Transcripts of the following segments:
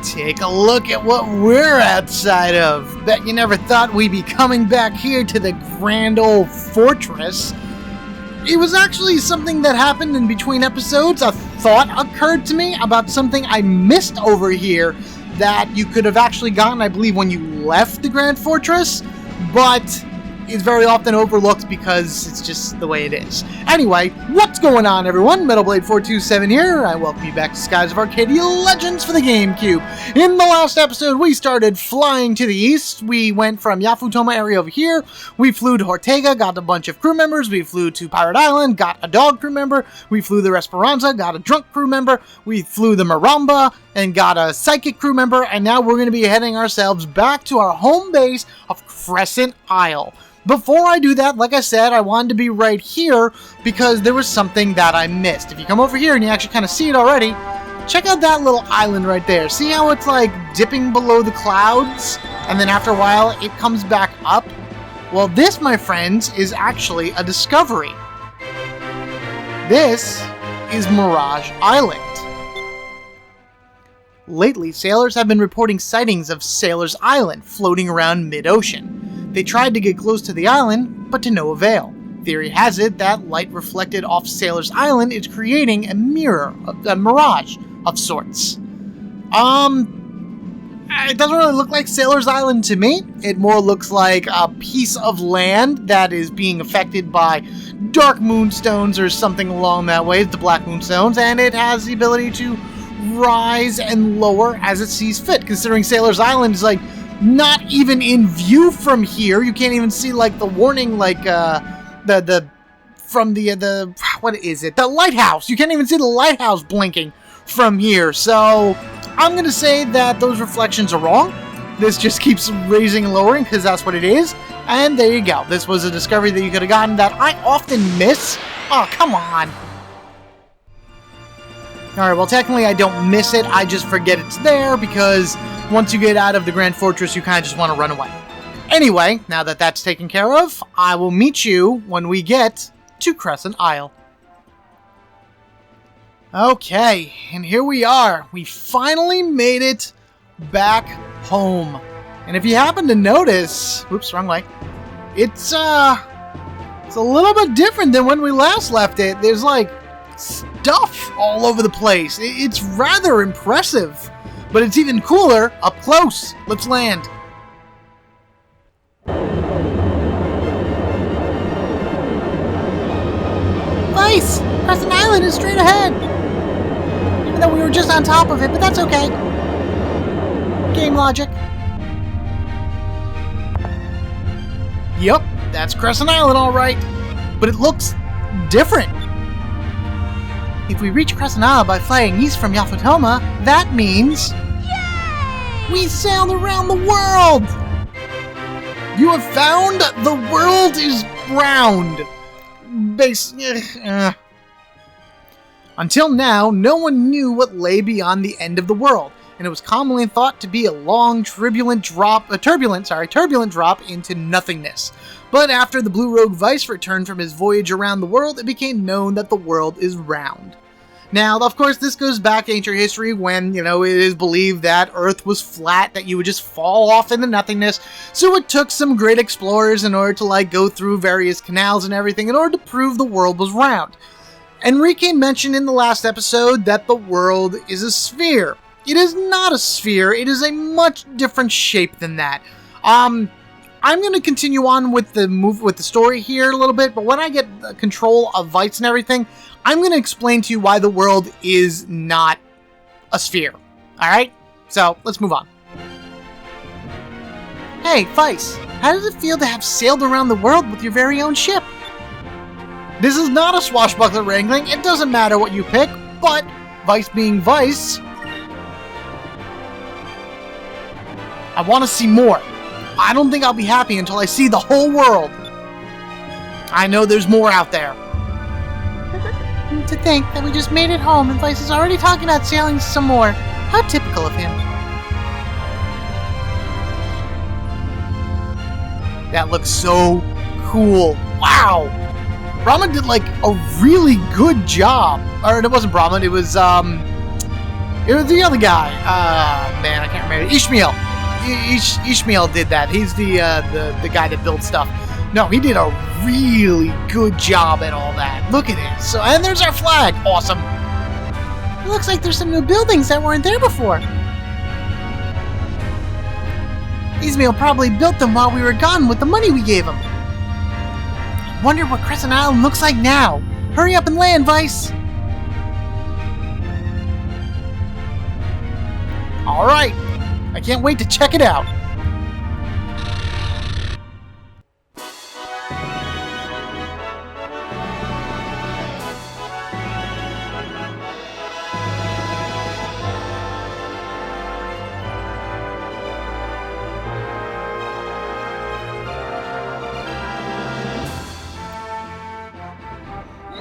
Take a look at what we're outside of. Bet you never thought we'd be coming back here to the grand old fortress. It was actually something that happened in between episodes. A thought occurred to me about something I missed over here that you could have actually gotten, I believe, when you left the Grand Fortress, but is very often overlooked because it's just the way it is. Anyway, what's going on, everyone? MetalBlade427 here. I welcome you back to Skies of Arcadia Legends for the GameCube. In the last episode, we started flying to the east. We went from Yafutoma area over here. We flew to Ortega, got a bunch of crew members. We flew to Pirate Island, got a dog crew member. We flew the Esperanza, got a drunk crew member. We flew the Maramba and got a psychic crew member. And now we're going to be heading ourselves back to our home base of Crescent Isle. Before I do that, like I said, I wanted to be right here because there was something that I missed. If you come over here and you actually kind of see it already, check out that little island right there. See how it's like dipping below the clouds and then after a while it comes back up? Well, this, my friends, is actually a discovery. This is Mirage Island. Lately, sailors have been reporting sightings of Sailor's Island floating around mid-ocean. They tried to get close to the island, but to no avail. Theory has it that light reflected off Sailor's Island is creating a mirror, a mirage of sorts. It doesn't really look like Sailor's Island to me. It more looks like a piece of land that is being affected by dark moonstones or something along that way, the black moonstones, and it has the ability to rise and lower as it sees fit, considering Sailor's Island is like not even in view from here. You can't even see like the warning, like what is it? The lighthouse. You can't even see the lighthouse blinking from here. So I'm gonna say that those reflections are wrong. This just keeps raising and lowering because that's what it is. And there you go. This was a discovery that you could have gotten that I often miss. Oh, come on. Alright, well, technically I don't miss it. I just forget it's there because once you get out of the Grand Fortress, you kind of just want to run away. Anyway, now that that's taken care of, I will meet you when we get to Crescent Isle. Okay, and here we are. We finally made it back home. And if you happen to notice, oops, wrong way. It's a little bit different than when we last left it. There's like stuff all over the place. It's rather impressive. But it's even cooler up close. Let's land. Nice! Crescent Island is straight ahead. Even though we were just on top of it, but that's okay. Game logic. Yup, that's Crescent Island all right. But it looks different. If we reach Crescent Isle by flying east from Yafutoma, that means we sailed around the world! You have found the world is round. Until now, no one knew what lay beyond the end of the world, and it was commonly thought to be a long, turbulent drop into nothingness. But after the Blue Rogue Vice returned from his voyage around the world, it became known that the world is round. Now, of course, this goes back to ancient history when, it is believed that Earth was flat, that you would just fall off into nothingness. So it took some great explorers in order to, go through various canals and everything in order to prove the world was round. Enrique mentioned in the last episode that the world is a sphere. It is not a sphere. It is a much different shape than that. I'm going to continue on with the story here a little bit, but when I get control of Vice and everything, I'm going to explain to you why the world is not a sphere. Alright? So, let's move on. Hey, Vice, how does it feel to have sailed around the world with your very own ship? This is not a swashbuckler wrangling. It doesn't matter what you pick, but Vice being Vice, I want to see more. I don't think I'll be happy until I see the whole world. I know there's more out there. To think that we just made it home and Vice is already talking about sailing some more. How typical of him. That looks so cool. Wow! Brahma did a really good job. Or it wasn't Brahma, it was It was the other guy. Man, I can't remember. Ishmael. Ishmael did that. He's the guy that builds stuff. No, he did a really good job at all that. Look at it. So, and there's our flag. Awesome. It looks like there's some new buildings that weren't there before. Ishmael probably built them while we were gone with the money we gave him. I wonder what Crescent Island looks like now. Hurry up and land, Vice. All right. I can't wait to check it out.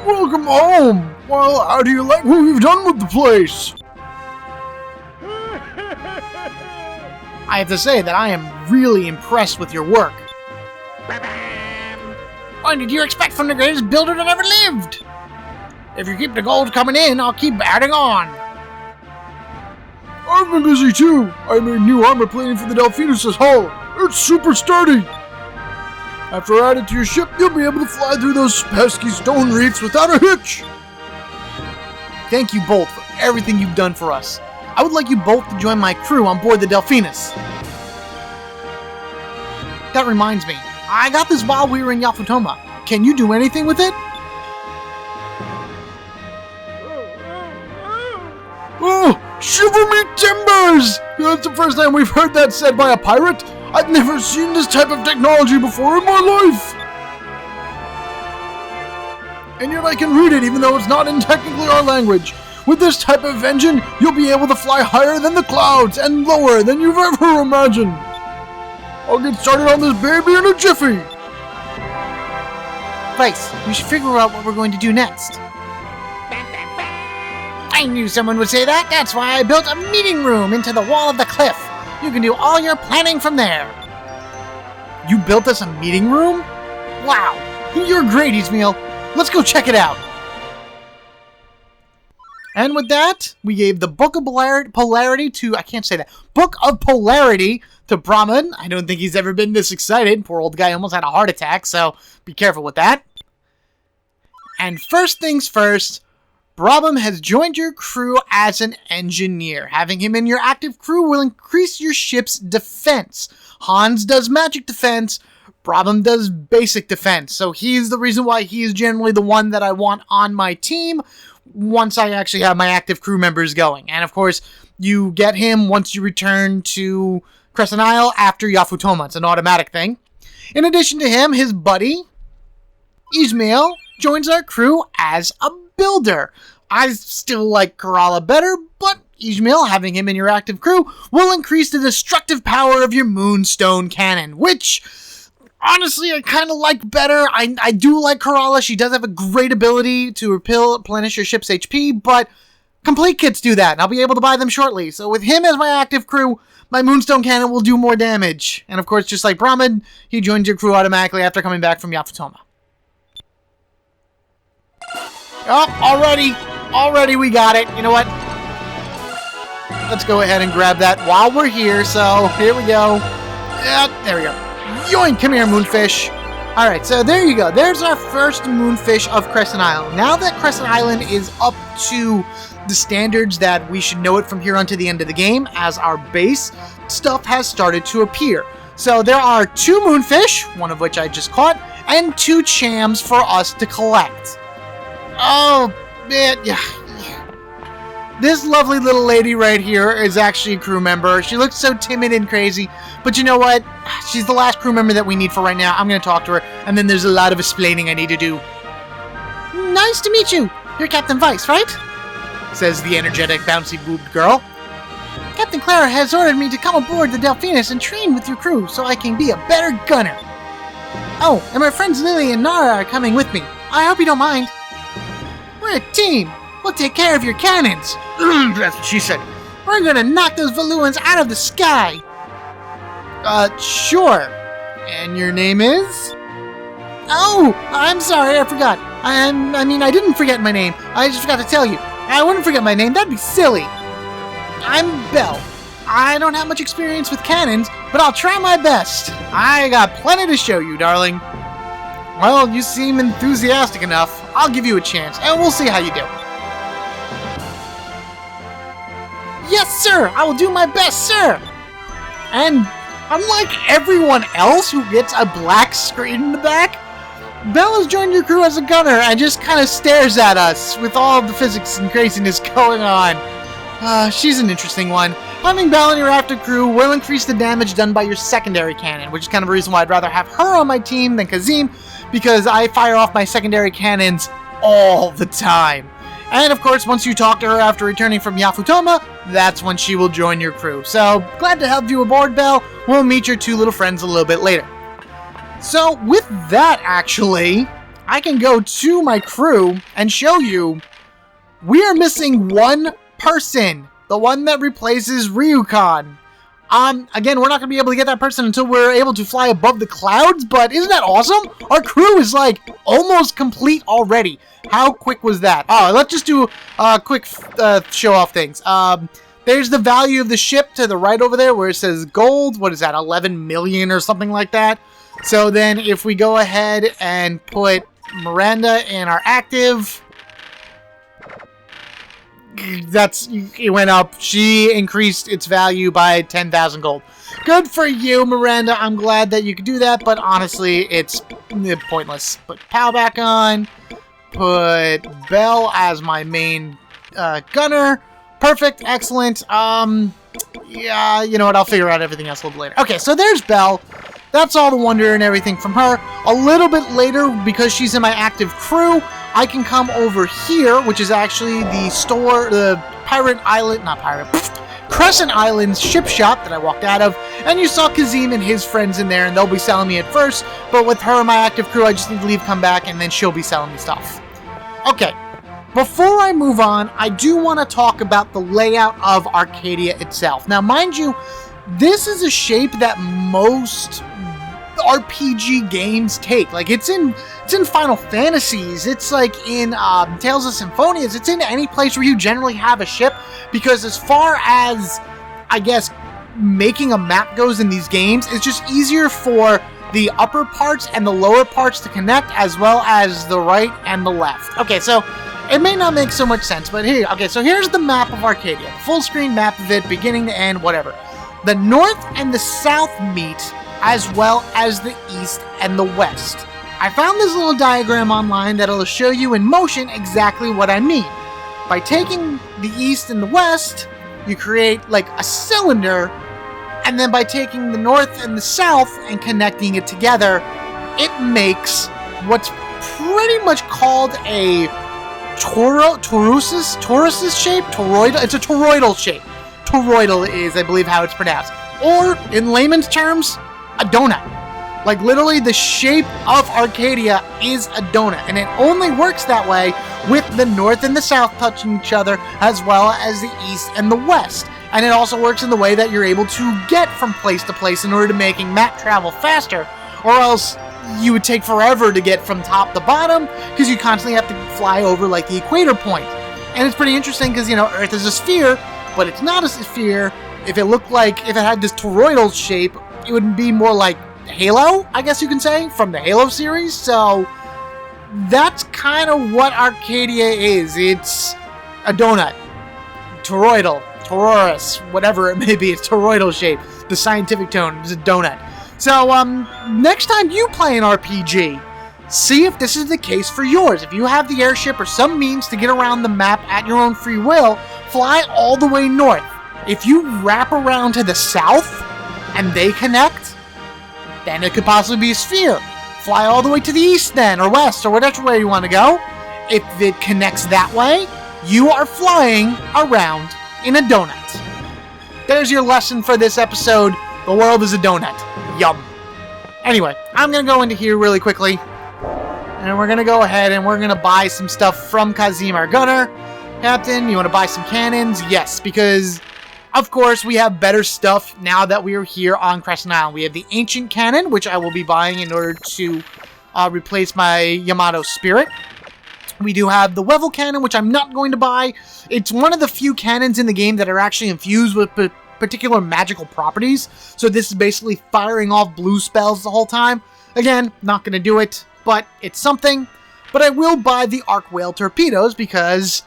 Welcome home! Well, how do you like what we've done with the place? I have to say that I am really impressed with your work. What did you expect from the greatest builder that ever lived? If you keep the gold coming in, I'll keep adding on. I've been busy too. I made new armor plating for the Delphinus' hull. It's super sturdy. After I add it to your ship, you'll be able to fly through those pesky stone reefs without a hitch. Thank you both for everything you've done for us. I would like you both to join my crew on board the Delphinus. That reminds me, I got this while we were in Yafutoma. Can you do anything with it? Oh, shiver me timbers! That's the first time we've heard that said by a pirate. I've never seen this type of technology before in my life! And yet I can read it even though it's not in technically our language. With this type of engine, you'll be able to fly higher than the clouds and lower than you've ever imagined. I'll get started on this baby in a jiffy. Vice, we should figure out what we're going to do next. I knew someone would say that. That's why I built a meeting room into the wall of the cliff. You can do all your planning from there. You built us a meeting room? Wow, you're great, Ishmael. Let's go check it out. And with that, we gave the Book of Polarity to, I can't say that, Book of Polarity to Brahman. I don't think he's ever been this excited. Poor old guy almost had a heart attack, so be careful with that. And first things first, Brahman has joined your crew as an engineer. Having him in your active crew will increase your ship's defense. Hans does magic defense, Brahman does basic defense. So he's the reason why he is generally the one that I want on my team once I actually have my active crew members going. And of course, you get him once you return to Crescent Isle after Yafutoma. It's an automatic thing. In addition to him, his buddy, Ishmael, joins our crew as a builder. I still like Kerala better, but Ishmael, having him in your active crew, will increase the destructive power of your Moonstone Cannon, which, honestly, I kind of like better. I do like Kerala. She does have a great ability to replenish your ship's HP, but complete kits do that, and I'll be able to buy them shortly. So with him as my active crew, my Moonstone Cannon will do more damage. And of course, just like Brahman, he joins your crew automatically after coming back from Yafutoma. Oh, already we got it. You know what? Let's go ahead and grab that while we're here. So, here we go. Yeah, there we go. Yoink! Come here, Moonfish. Alright, so there you go. There's our first Moonfish of Crescent Isle. Now that Crescent Island is up to the standards that we should know it from here on to the end of the game, as our base, stuff has started to appear. So there are 2 Moonfish, one of which I just caught, and 2 Chams for us to collect. Oh, man, yeah. This lovely little lady right here is actually a crew member. She looks so timid and crazy, but you know what? She's the last crew member that we need for right now. I'm going to talk to her, and then there's a lot of explaining I need to do. Nice to meet you. You're Captain Vice, right? Says the energetic, bouncy-boobed girl. Captain Clara has ordered me to come aboard the Delphinus and train with your crew so I can be a better gunner. Oh, and my friends Lily and Nara are coming with me. I hope you don't mind. We're a team. We'll take care of your cannons. That's what she said. We're gonna knock those Valuans out of the sky. Sure. And your name is? Oh, I'm sorry, I forgot. I didn't forget my name. I just forgot to tell you. I wouldn't forget my name. That'd be silly. I'm Belle. I don't have much experience with cannons, but I'll try my best. I got plenty to show you, darling. Well, you seem enthusiastic enough. I'll give you a chance, and we'll see how you do. Yes, sir! I will do my best, sir! And unlike everyone else who gets a black screen in the back, Belle has joined your crew as a gunner and just kind of stares at us with all the physics and craziness going on. She's an interesting one. Having Belle in your active crew will increase the damage done by your secondary cannon, which is kind of a reason why I'd rather have her on my team than Kazim, because I fire off my secondary cannons all the time. And of course, once you talk to her after returning from Yafutoma, that's when she will join your crew. So, glad to help you aboard, Belle. We'll meet your two little friends a little bit later. So, with that, actually, I can go to my crew and show you we are missing one person. The one that replaces Ryukan. Again, we're not going to be able to get that person until we're able to fly above the clouds, but isn't that awesome? Our crew is, like, almost complete already. How quick was that? Oh, let's just do a quick show-off things. There's the value of the ship to the right over there where it says gold. What is that, 11 million or something like that? So then if we go ahead and put Miranda in our active... it went up. She increased its value by 10,000 gold. Good for you, Miranda. I'm glad that you could do that, but honestly, it's pointless. Put Pal back on. Put Belle as my main gunner. Perfect. Excellent. Yeah, you know what? I'll figure out everything else a little later. Okay, so there's Belle. That's all the wonder and everything from her. A little bit later, because she's in my active crew, I can come over here, which is actually the Crescent Island ship shop that I walked out of, and you saw Kazim and his friends in there, and they'll be selling me at first, but with her and my active crew, I just need to leave, come back, and then she'll be selling me stuff. Okay, before I move on, I do want to talk about the layout of Arcadia itself. Now, mind you, this is a shape that most RPG games take. Like, it's in Final Fantasies, it's like in Tales of Symphonias, it's in any place where you generally have a ship, because as far as, I guess, making a map goes in these games, it's just easier for the upper parts and the lower parts to connect, as well as the right and the left. Okay, so it may not make so much sense, but here, okay, so here's the map of Arcadia. Full screen map of it, beginning to end, whatever. The north and the south meet, as well as the east and the west. I found this little diagram online that'll show you in motion exactly what I mean. By taking the east and the west, you create like a cylinder, and then by taking the north and the south and connecting it together, it makes what's pretty much called a Torus's shape? Toroidal? It's a toroidal shape. Toroidal is, I believe, how it's pronounced. Or, in layman's terms, a donut. Like, literally, the shape of Arcadia is a donut, and it only works that way with the north and the south touching each other, as well as the east and the west. And it also works in the way that you're able to get from place to place in order to making map travel faster, or else you would take forever to get from top to bottom, because you constantly have to fly over, like, the equator point. And it's pretty interesting, because, you know, Earth is a sphere, but it's not a sphere. If it had this toroidal shape, it would be more like Halo, I guess you can say, from the Halo series. So that's kind of what Arcadia is. It's a donut. Toroidal, Torus, whatever it may be. It's toroidal shape. The scientific tone is a donut. So next time you play an RPG, see if this is the case for yours. If you have the airship or some means to get around the map at your own free will, fly all the way north. If you wrap around to the south and they connect, then it could possibly be a sphere. Fly all the way to the east then, or west, or whatever way you want to go. If it connects that way, you are flying around in a donut. There's your lesson for this episode. The world is a donut. Yum. Anyway, I'm going to go into here really quickly, and we're going to go ahead and we're going to buy some stuff from Kazim, our gunner. Captain, you want to buy some cannons? Yes, because of course we have better stuff now that we are here on Crescent Isle. We have the ancient cannon, which I will be buying in order to replace my Yamato Spirit. We do have the Wevel Cannon, which I'm not going to buy. It's one of the few cannons in the game that are actually infused with particular magical properties. So this is basically firing off blue spells the whole time. Again, not going to do it, but it's something. But I will buy the Arc Whale Torpedoes because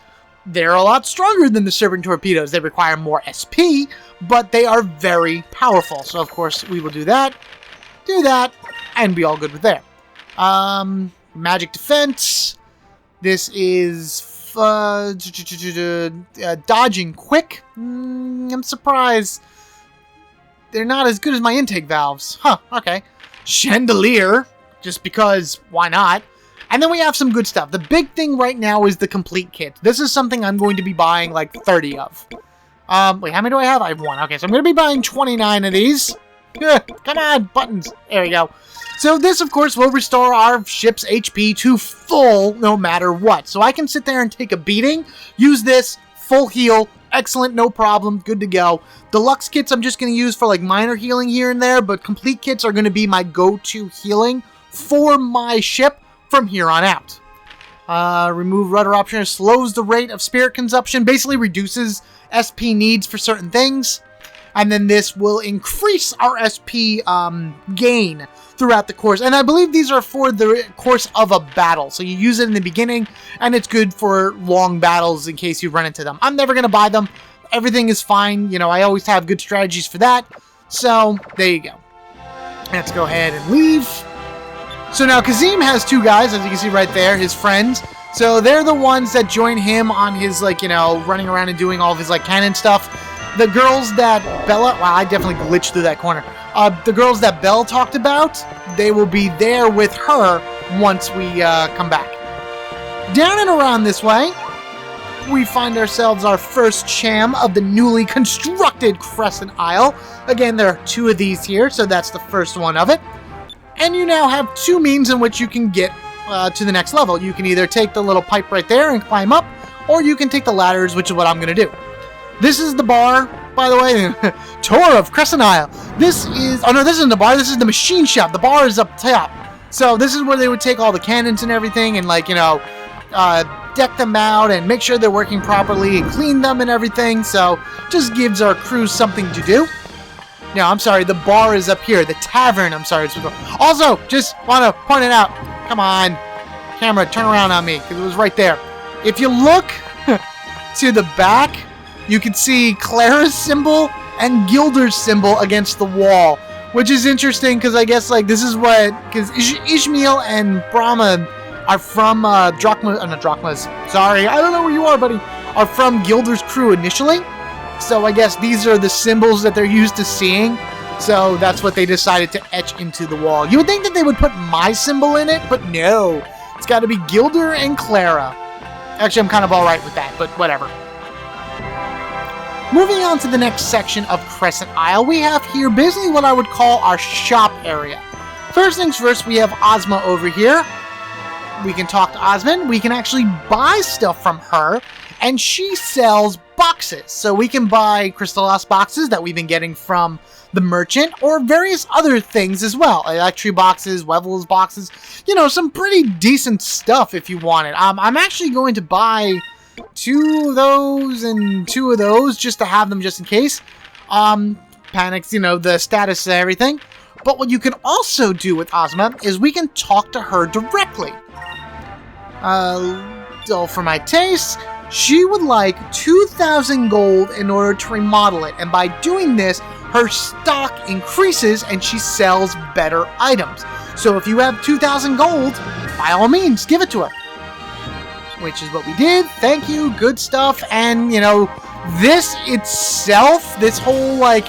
they're a lot stronger than the Serpent Torpedoes. They require more SP, but they are very powerful. So, of course, we will do that, and be all good with there. Magic Defense. This is dodging quick. I'm surprised they're not as good as my intake valves. Huh, okay. Chandelier, just because, why not? And then we have some good stuff. The big thing right now is the complete kit. This is something I'm going to be buying like 30 of. Wait, how many do I have? I have 1. Okay, so I'm going to be buying 29 of these. Come on, buttons. There we go. So this, of course, will restore our ship's HP to full no matter what. So I can sit there and take a beating, use this, full heal, excellent, no problem, good to go. Deluxe kits I'm just going to use for like minor healing here and there, but complete kits are going to be my go-to healing for my ship from here on out. Remove rudder option slows the rate of spirit consumption, basically reduces SP needs for certain things. And then this will increase our SP gain throughout the course. And I believe these are for the course of a battle. So you use it in the beginning, and it's good for long battles in case you run into them. I'm never going to buy them. Everything is fine. You know, I always have good strategies for that. So, there you go. Let's go ahead and leave. So now Kazim has 2 guys, as you can see right there, his friends. So they're the ones that join him on his, like, you know, running around and doing all of his, like, cannon stuff. The girls that Bella... Wow, I definitely glitched through that corner. The girls that Belle talked about, they will be there with her once we come back. Down and around this way, we find ourselves our first sham of the newly constructed Crescent Isle. Again, there are 2 of these here, so that's the first one of it. And you now have 2 means in which you can get to the next level. You can either take the little pipe right there and climb up, or you can take the ladders, which is what I'm going to do. This is the bar, by the way. Tour of Crescent Isle. This is... Oh, no, this isn't the bar. This is the machine shop. The bar is up top. So this is where they would take all the cannons and everything and, like, you know, deck them out and make sure they're working properly and clean them and everything. So just gives our crew something to do. No, I'm sorry. The bar is up here. The tavern, I'm sorry. Also, just want to point it out. Come on. Camera, turn around on me, because it was right there. If you look to the back, you can see Clara's symbol and Gilder's symbol against the wall, which is interesting because I guess like this is what because Ishmael and Brahma are from Drachma's. Sorry, I don't know where you are, buddy. Are from Gilder's crew initially, so I guess these are the symbols that they're used to seeing. So that's what they decided to etch into the wall. You would think that they would put my symbol in it, but no, it's got to be Gilder and Clara. Actually, I'm kind of all right with that, but whatever. Moving on to the next section of Crescent Isle, we have here basically what I would call our shop area. First things first, we have Ozma over here. We can talk to Osmond. We can actually buy stuff from her, and she sells boxes. So we can buy Crystallos boxes that we've been getting from the merchant, or various other things as well. Electri boxes, Wevel's boxes, you know, some pretty decent stuff if you want it. I'm actually going to buy 2 of those and 2 of those just to have them just in case. Panics, you know, the status and everything. But what you can also do with Ozma is we can talk to her directly. Dull for my taste. She would like 2,000 gold in order to remodel it. And by doing this, her stock increases and she sells better items. So if you have 2,000 gold, by all means, give it to her. Which is what we did. Thank you. Good stuff. And, you know, this itself, this whole, like,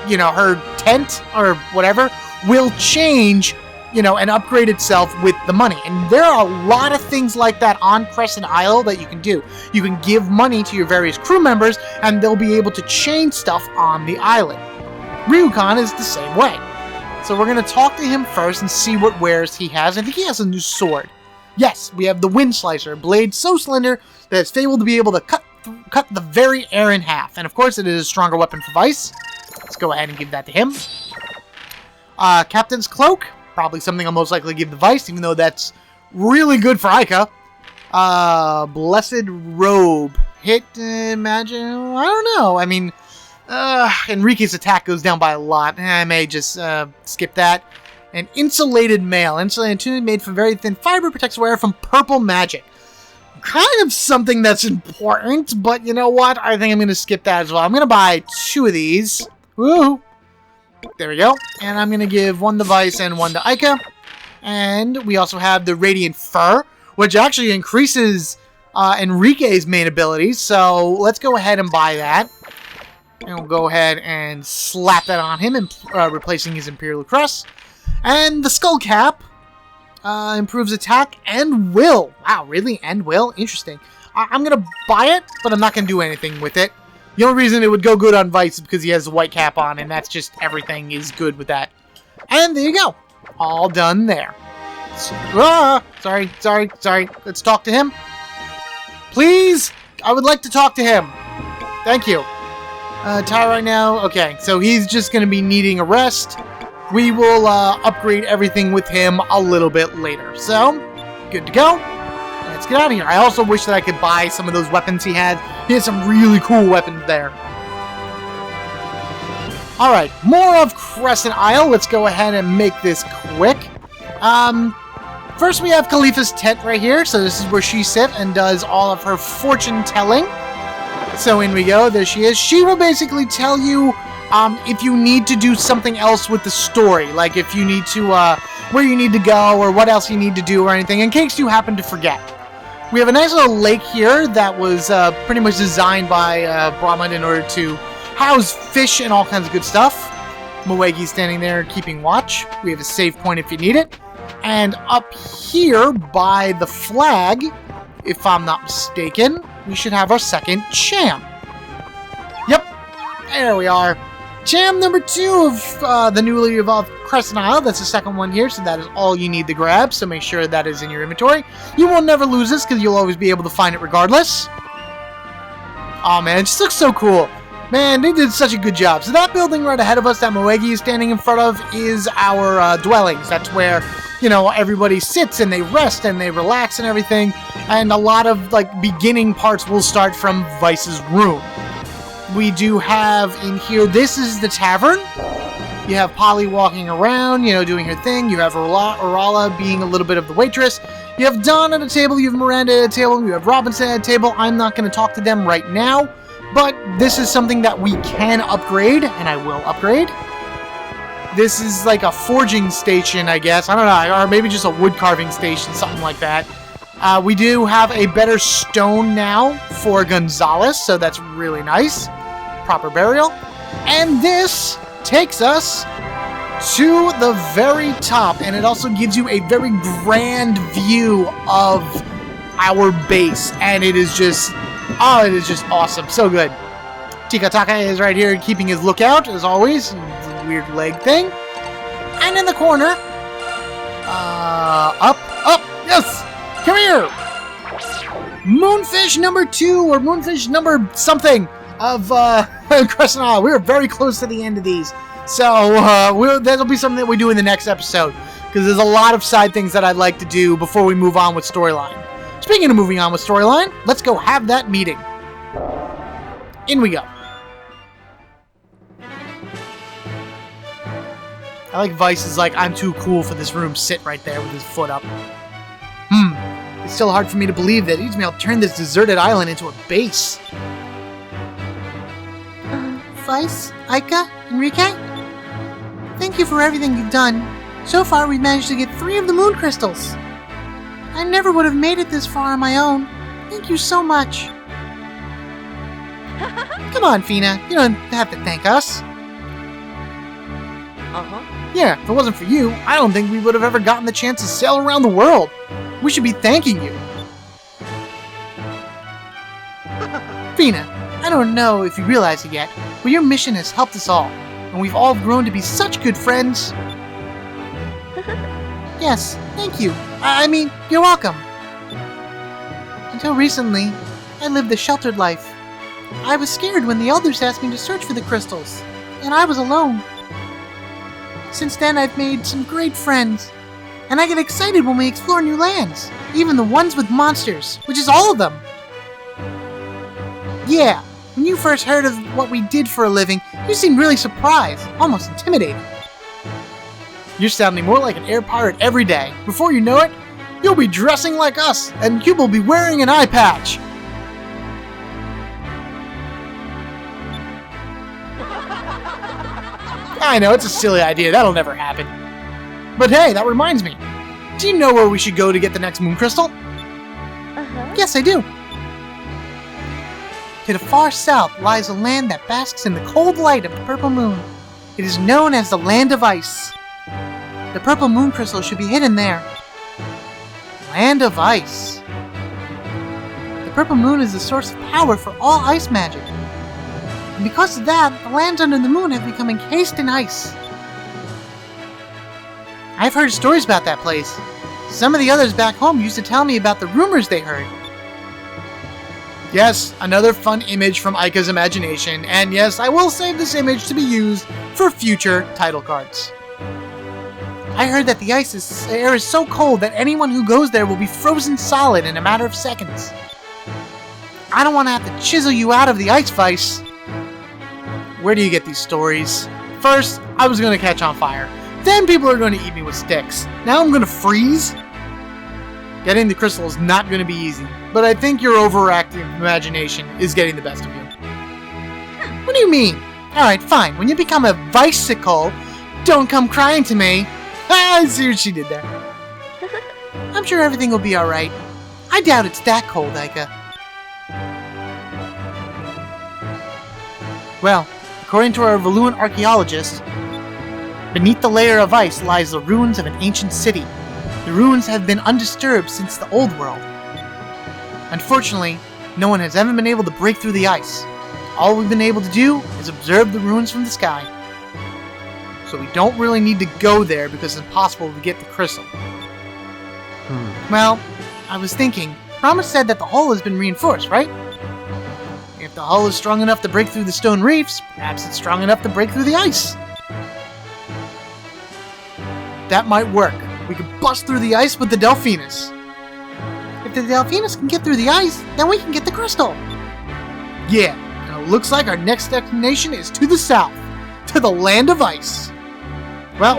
you know, her tent or whatever, will change, you know, and upgrade itself with the money. And there are a lot of things like that on Crescent Isle that you can do. You can give money to your various crew members, and they'll be able to change stuff on the island. Ryukan is the same way. So we're going to talk to him first and see what wares he has. I think he has a new sword. Yes, we have the Wind Slicer, a blade so slender that it's able to be able to cut the very air in half. And of course, it is a stronger weapon for Vice. Let's go ahead and give that to him. Captain's Cloak, probably something I'll most likely give the Vice, even though that's really good for Aika. Blessed Robe. Hit, imagine, I don't know. I mean, Enrique's attack goes down by a lot. I may just skip that. An Insulated Mail. Insulated tunic made from very thin fiber, protects wearer from purple magic. Kind of something that's important, but you know what? I think I'm going to skip that as well. I'm going to buy 2 of these. Woo! There we go. And I'm going to give 1 to Vice and 1 to Ica. And we also have the Radiant Fur, which actually increases Enrique's main abilities. So let's go ahead and buy that. And we'll go ahead and slap that on him, and replacing his Imperial Crest. And the Skull Cap improves attack and will. Wow, really? And will? Interesting. I'm going to buy it, but I'm not going to do anything with it. The only reason it would go good on Vice is because he has the white cap on, and that's just everything is good with that. And there you go. All done there. Sorry. Let's talk to him. Please? I would like to talk to him. Thank you. Tired right now? Okay, so he's just going to be needing a rest. We will upgrade everything with him a little bit later. So, good to go. Let's get out of here. I also wish that I could buy some of those weapons he had. He had some really cool weapons there. Alright, more of Crescent Isle. Let's go ahead and make this quick. First we have Khalifa's tent right here. So this is where she sits and does all of her fortune telling. So in we go. There she is. She will basically tell you if you need to do something else with the story. Like if you need to, where you need to go or what else you need to do or anything, in case you happen to forget. We have a nice little lake here that was pretty much designed by Brahman in order to house fish and all kinds of good stuff. Moegi's standing there keeping watch. We have a save point if you need it. And up here by the flag, if I'm not mistaken, we should have our second Cham. Yep, there we are. Cham number 2 of the newly evolved Crescent Isle. That's the second one here, so that is all you need to grab, so make sure that is in your inventory. You will never lose this, because you'll always be able to find it regardless. Oh man, it just looks so cool. Man, they did such a good job. So that building right ahead of us that Moegi is standing in front of is our dwellings. That's where, you know, everybody sits and they rest and they relax and everything. And a lot of, like, beginning parts will start from Vice's room. We do have in here, this is the tavern. You have Polly walking around, you know, doing her thing. You have Orala being a little bit of the waitress. You have Dawn at a table. You have Miranda at a table. You have Robinson at a table. I'm not going to talk to them right now. But this is something that we can upgrade, and I will upgrade. This is like a forging station, I guess. I don't know, or maybe just a wood carving station, something like that. We do have a better stone now for Gonzalez, so that's really nice. Proper burial. And this takes us to the very top, and it also gives you a very grand view of our base, and it is just... oh, it is just awesome. So good. Tikataka is right here keeping his lookout, as always. Weird leg thing. And in the corner... up, yes! Come here! Moonfish number 2, or Moonfish number something of Crescent Isle. We're very close to the end of these. So, that'll be something that we do in the next episode. Because there's a lot of side things that I'd like to do before we move on with storyline. Speaking of moving on with storyline, let's go have that meeting. In we go. I like Vice is like, I'm too cool for this room. Sit right there with his foot up. It's still hard for me to believe that Ismail turned this deserted island into a base. Vice, Aika, Enrique? Thank you for everything you've done. So far, we've managed to get 3 of the moon crystals. I never would have made it this far on my own. Thank you so much. Come on, Fina. You don't have to thank us. Yeah, if it wasn't for you, I don't think we would have ever gotten the chance to sail around the world. We should be thanking you. Fina, I don't know if you realize it yet, but your mission has helped us all, and we've all grown to be such good friends. Yes, thank you. I mean, you're welcome. Until recently, I lived a sheltered life. I was scared when the elders asked me to search for the crystals, and I was alone. Since then, I've made some great friends, And I get excited when we explore new lands, even the ones with monsters, which is all of them. Yeah, when you first heard of what we did for a living, you seemed really surprised, almost intimidated. You're sounding more like an air pirate every day. Before you know it, you'll be dressing like us, and you will be wearing an eye patch. I know, it's a silly idea. That'll never happen. But hey, that reminds me. Do you know where we should go to get the next moon crystal? Yes, I do. To the far south lies a land that basks in the cold light of the purple moon. It is known as the Land of Ice. The purple moon crystal should be hidden there. Land of Ice. The purple moon is the source of power for all ice magic. And because of that, the lands under the moon have become encased in ice. I've heard stories about that place. Some of the others back home used to tell me about the rumors they heard. Yes, another fun image from Aika's imagination, and yes, I will save this image to be used for future title cards. I heard that the air is so cold that anyone who goes there will be frozen solid in a matter of seconds. I don't want to have to chisel you out of the ice vice. Where do you get these stories? First, I was going to catch on fire. Then people are going to eat me with sticks. Now I'm going to freeze? Getting the crystal is not going to be easy, but I think your overactive imagination is getting the best of you. What do you mean? Alright, fine. When you become a Vicesicle, don't come crying to me. I see what she did there. I'm sure everything will be alright. I doubt it's that cold, Aika. Well, according to our Valuan archaeologist, beneath the layer of ice lies the ruins of an ancient city. The ruins have been undisturbed since the Old World. Unfortunately, no one has ever been able to break through the ice. All we've been able to do is observe the ruins from the sky. So we don't really need to go there because it's impossible to get the crystal. Well, I was thinking, Rama said that the hull has been reinforced, right? If the hull is strong enough to break through the stone reefs, perhaps it's strong enough to break through the ice. That might work. We could bust through the ice with the Delphinus. If the Delphinus can get through the ice, then we can get the crystal. Yeah, and it looks like our next destination is to the south, to the Land of Ice. Well,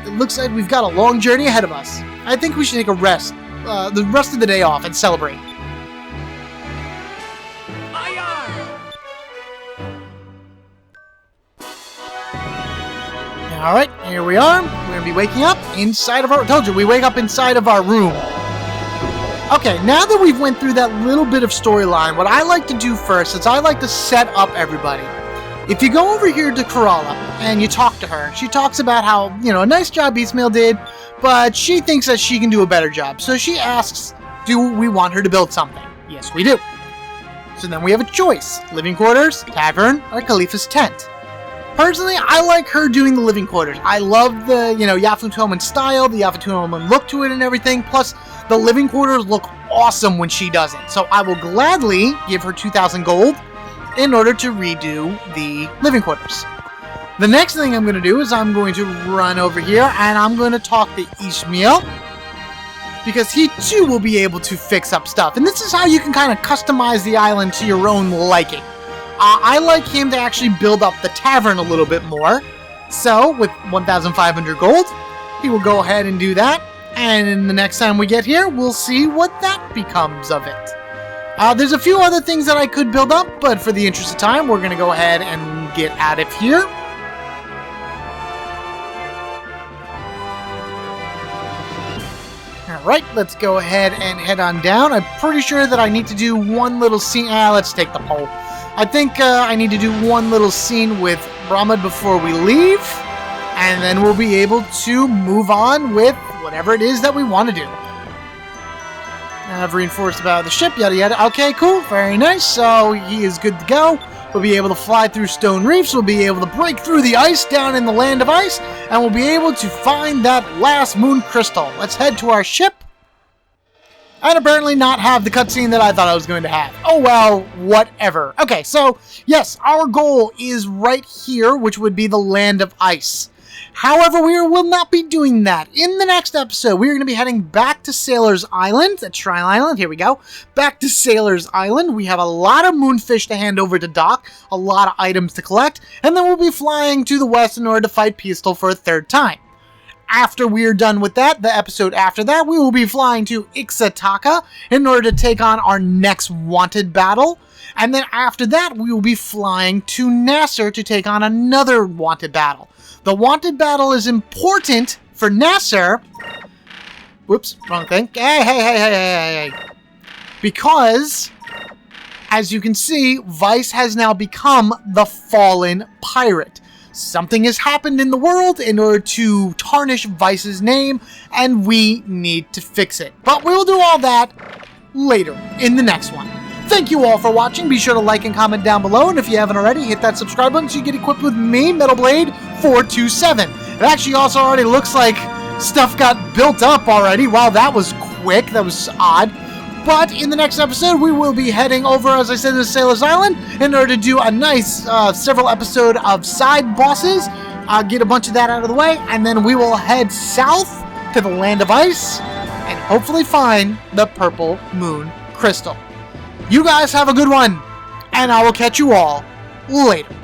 it looks like we've got a long journey ahead of us. I think we should take a rest, the rest of the day off and celebrate. Alright, here we are. We're going to be waking up inside of our... I told you, we wake up inside of our room. Okay, now that we've went through that little bit of storyline, what I like to do first is I like to set up everybody. If you go over here to Kerala and you talk to her, she talks about how, a nice job Beastmail did, but she thinks that she can do a better job. So she asks, do we want her to build something? Yes, we do. So then we have a choice. Living quarters, tavern, or Khalifa's tent. Personally, I like her doing the living quarters. I love the, Yafu Toman style, the Yafu Toman look to it and everything. Plus, the living quarters look awesome when she does it. So I will gladly give her 2,000 gold in order to redo the living quarters. The next thing I'm going to do is I'm going to run over here and I'm going to talk to Ishmael, because he too will be able to fix up stuff. And this is how you can kind of customize the island to your own liking. I like him to actually build up the tavern a little bit more. So, with 1,500 gold, he will go ahead and do that. And the next time we get here, we'll see what that becomes of it. There's a few other things that I could build up, but for the interest of time, we're going to go ahead and get out of here. Alright, let's go ahead and head on down. I'm pretty sure that I need to do one little scene. Let's take the poll. I think I need to do one little scene with Brahmad before we leave, and then we'll be able to move on with whatever it is that we want to do. I've reinforced about the ship, yada yada. Okay, cool, very nice. So he is good to go. We'll be able to fly through stone reefs, we'll be able to break through the ice down in the Land of Ice, and we'll be able to find that last moon crystal. Let's head to our ship. And apparently not have the cutscene that I thought I was going to have. Oh well, whatever. Okay, so, yes, our goal is right here, which would be the Land of Ice. However, we will not be doing that. In the next episode, we are going to be heading back to Sailor's Island. That's Shrine Island. Here we go. Back to Sailor's Island. We have a lot of moonfish to hand over to Doc, a lot of items to collect, and then we'll be flying to the west in order to fight Pistol for a third time. After we are done with that, the episode after that, we will be flying to Ixataka in order to take on our next wanted battle. And then after that, we will be flying to Nasser to take on another wanted battle. The wanted battle is important for Nasser. Whoops, wrong thing. Hey. Because, as you can see, Vice has now become the fallen pirate. Something has happened in the world in order to tarnish Vice's name, and we need to fix it. But we'll do all that later in the next one. Thank you all for watching. Be sure to like and comment down below, and if you haven't already, hit that subscribe button so you get equipped with me, Metal Blade 427. It actually also already looks like stuff got built up already. Wow, that was quick. That was odd. But in the next episode, we will be heading over, as I said, to Sailor's Island in order to do a nice several episode of side bosses. Get a bunch of that out of the way, and then we will head south to the Land of Ice and hopefully find the Purple Moon Crystal. You guys have a good one, and I will catch you all later.